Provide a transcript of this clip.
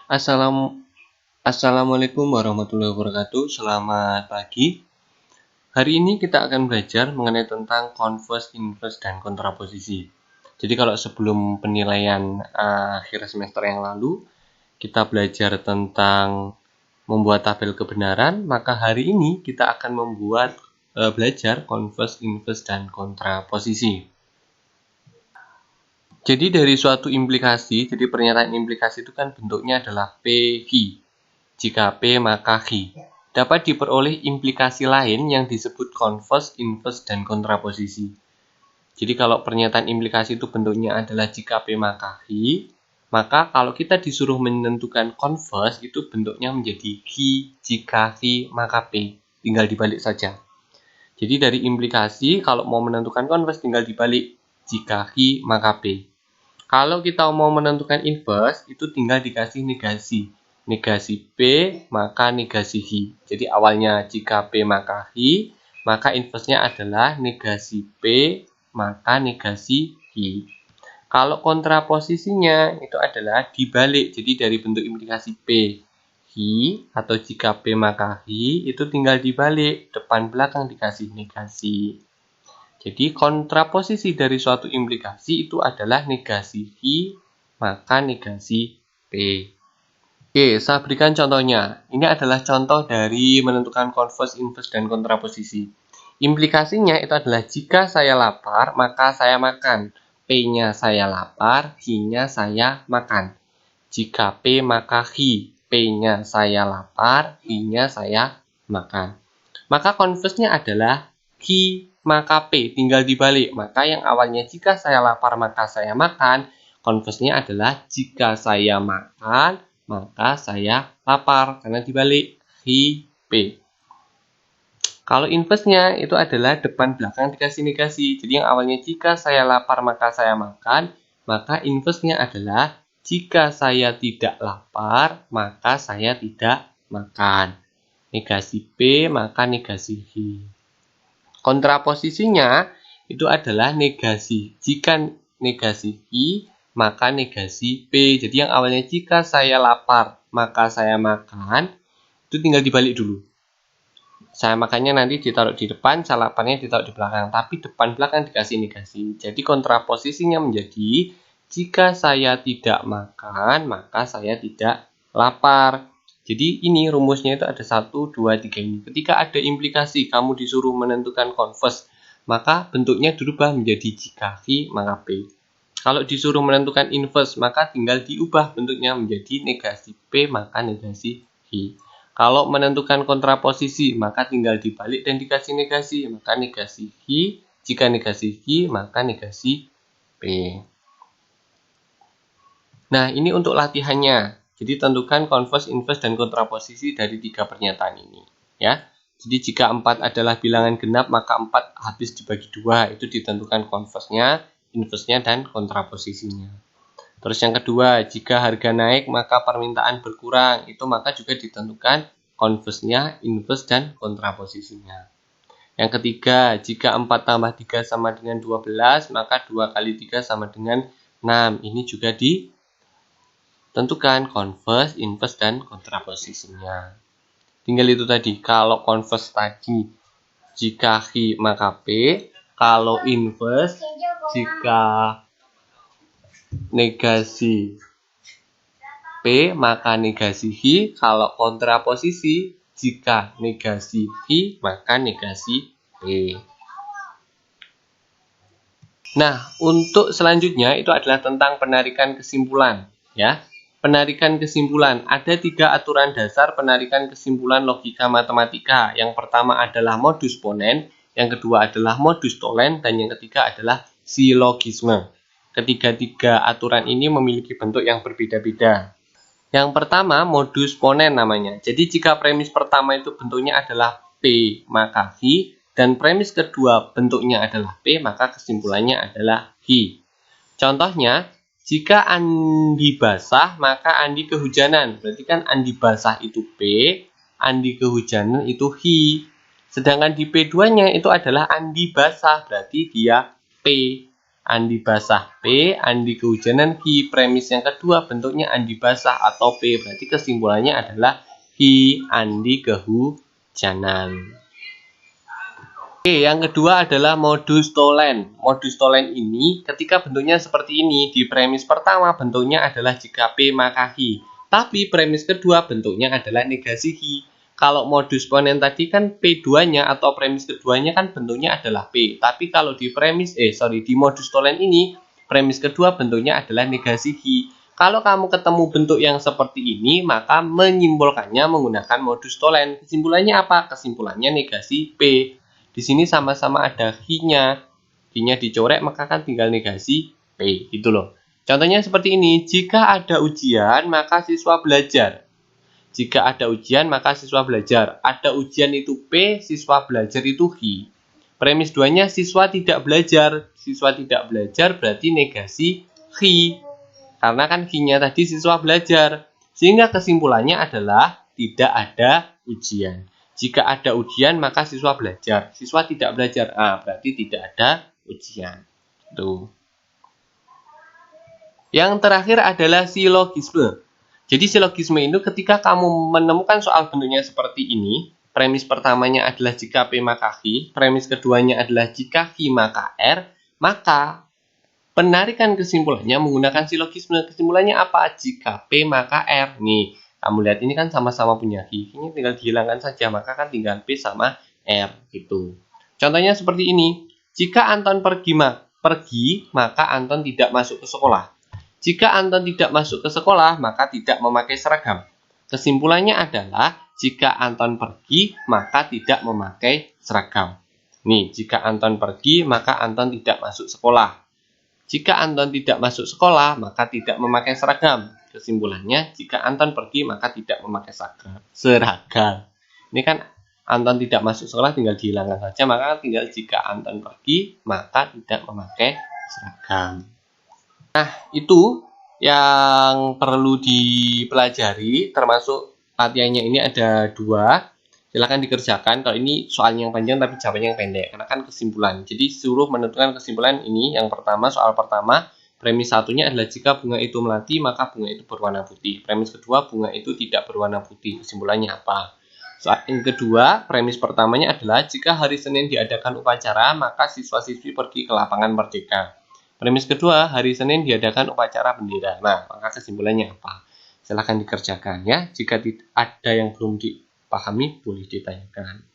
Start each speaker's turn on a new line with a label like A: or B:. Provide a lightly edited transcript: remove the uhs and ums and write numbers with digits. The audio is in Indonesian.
A: Assalamualaikum warahmatullahi wabarakatuh. Selamat pagi. Hari ini kita akan belajar mengenai tentang converse, inverse, dan kontraposisi. Jadi kalau sebelum penilaian akhir semester yang lalu, kita belajar tentang membuat tabel kebenaran, maka hari ini kita akan belajar converse, inverse, dan kontraposisi. Jadi dari suatu implikasi, jadi pernyataan implikasi itu kan bentuknya adalah P, Q. Jika P maka Q. Dapat diperoleh implikasi lain yang disebut converse, inverse, dan kontraposisi. Jadi kalau pernyataan implikasi itu bentuknya adalah jika P maka Q, maka kalau kita disuruh menentukan converse itu bentuknya menjadi Q jika Q maka P. Tinggal dibalik saja. Jadi dari implikasi kalau mau menentukan converse tinggal dibalik jika Q maka P. Kalau kita mau menentukan inverse, itu tinggal dikasih negasi. Negasi P, maka negasi Q. Jadi awalnya jika P maka Q, maka inverse-nya adalah negasi P, maka negasi Q. Kalau kontraposisinya itu adalah dibalik. Jadi dari bentuk implikasi P, Q, atau jika P maka Q, itu tinggal dibalik. Depan belakang dikasih negasi. Jadi kontraposisi dari suatu implikasi itu adalah negasi Q maka negasi P. Oke, saya berikan contohnya. Ini adalah contoh dari menentukan converse, inverse, dan kontraposisi. Implikasinya itu adalah jika saya lapar, maka saya makan. P-nya saya lapar, Q-nya saya makan. Jika P maka Q, P-nya saya lapar, Q-nya saya makan. Maka converse-nya adalah Q maka P, tinggal dibalik. Maka yang awalnya jika saya lapar maka saya makan, converse-nya adalah jika saya makan maka saya lapar, karena dibalik Q P. Kalau inverse-nya itu adalah depan belakang dikasih negasi. Jadi yang awalnya jika saya lapar maka saya makan, maka inverse-nya adalah jika saya tidak lapar maka saya tidak makan. Negasi P maka negasi Q. Kontraposisinya itu adalah negasi. Jika negasi Q, maka negasi P. Jadi yang awalnya jika saya lapar, maka saya makan, itu tinggal dibalik dulu. Saya makannya nanti ditaruh di depan, saya laparnya ditaruh di belakang. Tapi depan belakang dikasih negasi. Jadi kontraposisinya menjadi jika saya tidak makan, maka saya tidak lapar. Jadi ini rumusnya itu ada 1, 2, 3 ini. Ketika ada implikasi kamu disuruh menentukan converse, maka bentuknya dirubah menjadi jika Q maka P. Kalau disuruh menentukan inverse, maka tinggal diubah bentuknya menjadi negasi P maka negasi Q. Kalau menentukan kontraposisi, maka tinggal dibalik dan dikasih negasi, maka negasi Q. Jika negasi Q, maka negasi P. Nah, ini untuk latihannya. Jadi tentukan converse, inverse, dan kontraposisi dari 3 pernyataan ini. Ya. Jadi jika 4 adalah bilangan genap, maka 4 habis dibagi 2. Itu ditentukan converse-nya, inverse-nya, dan kontraposisinya. Terus yang kedua, jika harga naik, maka permintaan berkurang. Itu maka juga ditentukan converse-nya, inverse, dan kontraposisinya. Yang ketiga, jika 4 tambah 3 sama dengan 12, maka 2 kali 3 sama dengan 6. Ini juga tentukan converse, inverse, dan kontraposisinya. Tinggal itu tadi. Kalau converse tadi, jika Q maka P. Kalau inverse, jika negasi P maka negasi Q. Kalau kontraposisi, jika negasi Q maka negasi P. Nah, untuk selanjutnya itu adalah tentang penarikan kesimpulan. Ya. Penarikan kesimpulan. Ada 3 aturan dasar penarikan kesimpulan logika matematika. Yang pertama adalah modus ponens, yang kedua adalah modus tollens, dan yang ketiga adalah silogisme. Ketiga-tiga aturan ini memiliki bentuk yang berbeda-beda. Yang pertama modus ponens namanya. Jadi jika premis pertama itu bentuknya adalah P maka Q, dan premis kedua bentuknya adalah P, maka kesimpulannya adalah Q. Contohnya, jika Andi basah, maka Andi kehujanan. Berarti kan Andi basah itu P, Andi kehujanan itu Q. Sedangkan di P2-nya itu adalah Andi basah, berarti dia P. Andi basah P, Andi kehujanan Q. Premis yang kedua bentuknya Andi basah atau P. Berarti kesimpulannya adalah Q Andi kehujanan. Oke, yang kedua adalah modus tollens. Modus tollens ini ketika bentuknya seperti ini, di premis pertama bentuknya adalah jika P maka Q. Tapi premis kedua bentuknya adalah negasi Q. Kalau modus ponens tadi kan P2-nya atau premis keduanya kan bentuknya adalah P. Tapi kalau di di modus tollens ini, premis kedua bentuknya adalah negasi Q. Kalau kamu ketemu bentuk yang seperti ini, maka menyimpulkannya menggunakan modus tollens. Kesimpulannya apa? Kesimpulannya negasi P. Di sini sama-sama ada Q-nya. Q-nya dicorek, maka kan tinggal negasi P. Gitu loh. Contohnya seperti ini. Jika ada ujian, maka siswa belajar. Jika ada ujian, maka siswa belajar. Ada ujian itu P, siswa belajar itu Q. Premis 2-nya siswa tidak belajar. Siswa tidak belajar berarti negasi Q. Karena kan Q-nya tadi siswa belajar. Sehingga kesimpulannya adalah tidak ada ujian. Jika ada ujian, maka siswa belajar. Siswa tidak belajar, berarti tidak ada ujian. Tuh. Yang terakhir adalah silogisme. Jadi silogisme itu ketika kamu menemukan soal bentuknya seperti ini, premis pertamanya adalah jika P maka Q, premis keduanya adalah jika Q maka R, maka penarikan kesimpulannya menggunakan silogisme. Kesimpulannya apa? Jika P maka R. Nih, kamu lihat ini kan sama-sama punya Q. Ini tinggal dihilangkan saja, maka kan tinggal P sama R gitu. Contohnya seperti ini. Jika Anton pergi, maka Anton tidak masuk ke sekolah. Jika Anton tidak masuk ke sekolah, maka tidak memakai seragam. Kesimpulannya adalah jika Anton pergi, maka tidak memakai seragam. Nih, jika Anton pergi, maka Anton tidak masuk sekolah. Jika Anton tidak masuk sekolah, maka tidak memakai seragam. Kesimpulannya, jika Anton pergi, maka tidak memakai seragam. Ini kan Anton tidak masuk sekolah, tinggal dihilangkan saja, maka tinggal jika Anton pergi, maka tidak memakai seragam. Nah, itu yang perlu dipelajari, termasuk latihannya ini ada 2. Silahkan dikerjakan. Kalau ini soalnya yang panjang tapi jawabannya yang pendek, karena kan kesimpulan. Jadi suruh menentukan kesimpulan ini. Yang pertama, soal pertama, premis satunya adalah jika bunga itu melati, maka bunga itu berwarna putih. Premis kedua, bunga itu tidak berwarna putih. Kesimpulannya apa? Soal yang kedua, premis pertamanya adalah jika hari Senin diadakan upacara, maka siswa-siswi pergi ke lapangan Merdeka. Premis kedua, hari Senin diadakan upacara bendera. Nah, maka kesimpulannya apa? Silahkan dikerjakan ya. Jika ada yang belum dipahami, boleh ditanyakan.